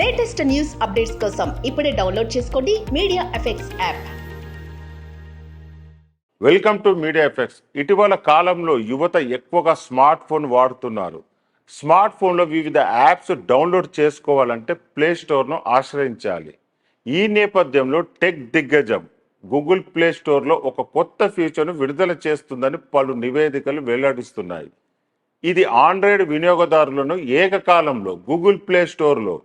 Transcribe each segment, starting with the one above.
Latest news updates కోసం ఇప్పుడే download చేసుకోండి media effects app. Welcome to media effects. ఇటీవల కాలంలో యువత ఎక్కువగా స్మార్ట్ ఫోన్ వాడుతున్నారు. స్మార్ట్ ఫోన్లో వివిధ యాప్స్ డౌన్లోడ్ చేసుకోవాలంటే ప్లే స్టోర్ను ఆశ్రయించాలి. ఈ నేపథ్యంలో టెక్ దిగ్గజం గూగుల్ ప్లే స్టోర్లో ఒక కొత్త ఫీచర్ను విడుదల చేస్తుందని పలు నివేదికలు వెల్లడిస్తున్నాయి. ఇది ఆండ్రాయిడ్ వినియోగదారులను ఏకకాలంలో గూగుల్ ప్లే స్టోర్లో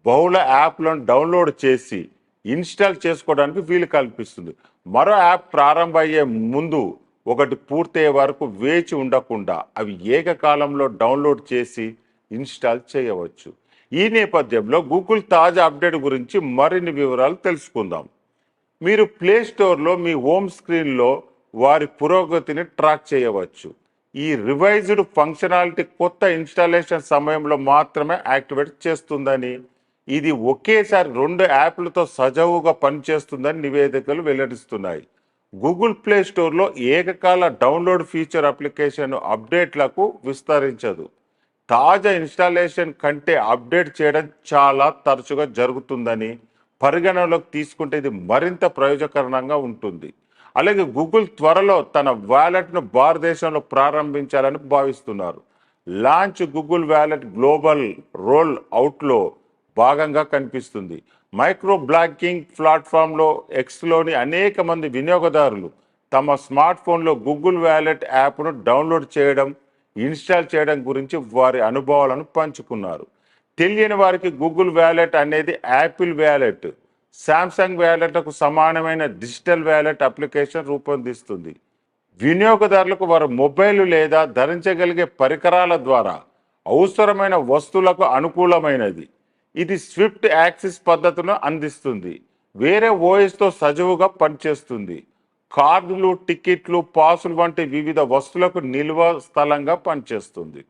బహుళ యాప్లను డౌన్లోడ్ చేసి ఇన్స్టాల్ చేసుకోవడానికి వీలు కల్పిస్తుంది. మరో యాప్ ప్రారంభమయ్యే ముందు ఒకటి పూర్తయ్యే వరకు వేచి ఉండకుండా అవి ఏకకాలంలో డౌన్లోడ్ చేసి ఇన్స్టాల్ చేయవచ్చు. ఈ నేపథ్యంలో గూగుల్ తాజా అప్డేట్ గురించి మరిన్ని వివరాలు తెలుసుకుందాం. మీరు ప్లే స్టోర్లో మీ హోమ్ స్క్రీన్లో వారి పురోగతిని ట్రాక్ చేయవచ్చు. ఈ రివైజ్డ్ ఫంక్షనాలిటీ కొత్త ఇన్స్టాలేషన్ సమయంలో మాత్రమే యాక్టివేట్ చేస్తుందని, ఇది ఒకేసారి 2 యాప్లతో సజావుగా పనిచేస్తుందని నివేదికలు వెల్లడిస్తున్నాయి. గూగుల్ ప్లే స్టోర్లో ఏకకాల డౌన్లోడ్ ఫీచర్ అప్లికేషన్ అప్డేట్లకు విస్తరించదు. తాజా ఇన్స్టాలేషన్ కంటే అప్డేట్ చేయడం చాలా తరచుగా జరుగుతుందని పరిగణనలోకి తీసుకుంటే ఇది మరింత ప్రయోజనకరంగా ఉంటుంది. అలాగే గూగుల్ త్వరలో తన వ్యాలెట్ను భారతదేశంలో ప్రారంభించాలని భావిస్తున్నారు. లాంచ్ గూగుల్ వ్యాలెట్ గ్లోబల్ రోల్ అవుట్లో భాగంగా కనిపిస్తుంది. మైక్రో బ్లాగింగ్ ప్లాట్ఫామ్లో ఎక్స్లోని అనేక మంది వినియోగదారులు తమ స్మార్ట్ ఫోన్లో గూగుల్ వ్యాలెట్ యాప్ను డౌన్లోడ్ చేయడం, ఇన్స్టాల్ చేయడం గురించి వారి అనుభవాలను పంచుకున్నారు. తెలియని వారికి గూగుల్ వ్యాలెట్ అనేది యాపిల్ వ్యాలెట్, శాంసంగ్ వ్యాలెట్లకు సమానమైన డిజిటల్ వ్యాలెట్ అప్లికేషన్ రూపొందిస్తుంది. వినియోగదారులకు వారి మొబైల్ లేదా ధరించగలిగే పరికరాల ద్వారా అవసరమైన వస్తువులకు అనుకూలమైనది. ఇది స్విఫ్ట్ యాక్సెస్ పద్ధతిని అందిస్తుంది. వేరే ఓఎస్తో సజావుగా పనిచేస్తుంది. కార్డులు, టికెట్లు, పాసులు వంటి వివిధ వస్తువులకు నిల్వ స్థలంగా పనిచేస్తుంది.